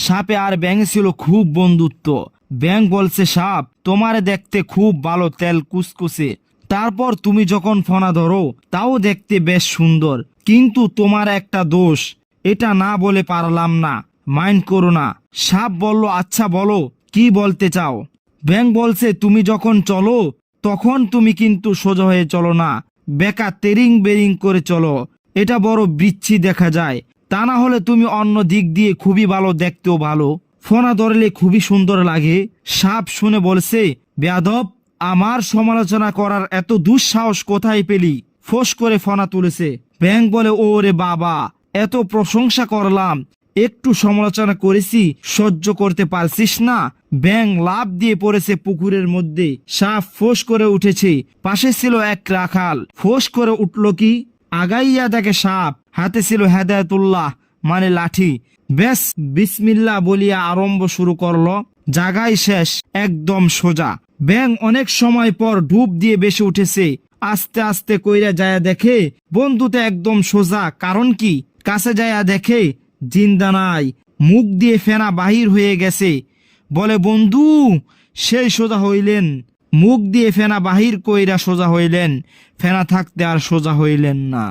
সাপে আর ব্যাঙে ছিল খুব বন্ধুত্ব। ব্যাঙ বলছে, সাপ তোমারে দেখতে খুব ভালো, তেল কুচকুচে। তারপর তুমি যখন ফনা ধরো তাও দেখতে বেশ সুন্দর, কিন্তু তোমার একটা দোষ, এটা না বলে পারলাম না, মাইন্ড করো না। সাপ বলল, আচ্ছা বলো, কি বলতে চাও? ব্যাঙ বলছে, তুমি যখন চলো তখন তুমি কিন্তু সোজা হয়ে চলো না, বেকা তেরিং বেরিং করে চলো, এটা বড় বিচ্ছি দেখা যায়। তা না হলে তুমি অন্য দিক দিয়ে খুবই ভালো, দেখতেও ভালো, ফনা ধরলে খুবই সুন্দর লাগে। সাপ শুনে বলছে, বেয়াদব, আমার সমালোচনা করার এত দুঃসাহস কোথায় পেলি? ফোঁস করে ফনা তুলেছে। ব্যাঙ বলে, ওরে বাবা, এত প্রশংসা করলাম, একটু সমালোচনা করেছি, সহ্য করতে পারছিস না? ব্যাঙ লাফ দিয়ে পড়েছে পুকুরের মধ্যে। সাপ ফোঁস করে উঠেছে। পাশে ছিল এক রাখাল, ফোঁস করে উঠল কি, আগাইয়া দেখে সাপ, হাতে ছিল হেদায়েতুল্লাহ মানে লাঠি। বেশ বিসমিল্লাহ বলিয়া আরম্ভ শুরু করলো। জাগাই শেষ, একদম সোজা। ব্যাঙ অনেক সময় পর ডুব দিয়ে বেশি উঠেছে। আস্তে আস্তে কইরা যায়া দেখে বন্ধুতে একদম সোজা। কারণ কি? কাছে যায়া দেখে জিন্দা নাই, মুখ দিয়ে ফেনা বাহির হয়ে গেছে। বলে, বন্ধু সেই সোজা হইলেন, মুখ দিয়ে ফেনা বাহির কইরা সোজা হইলেন, ফেনা থাকতে আর সোজা হইলেন না।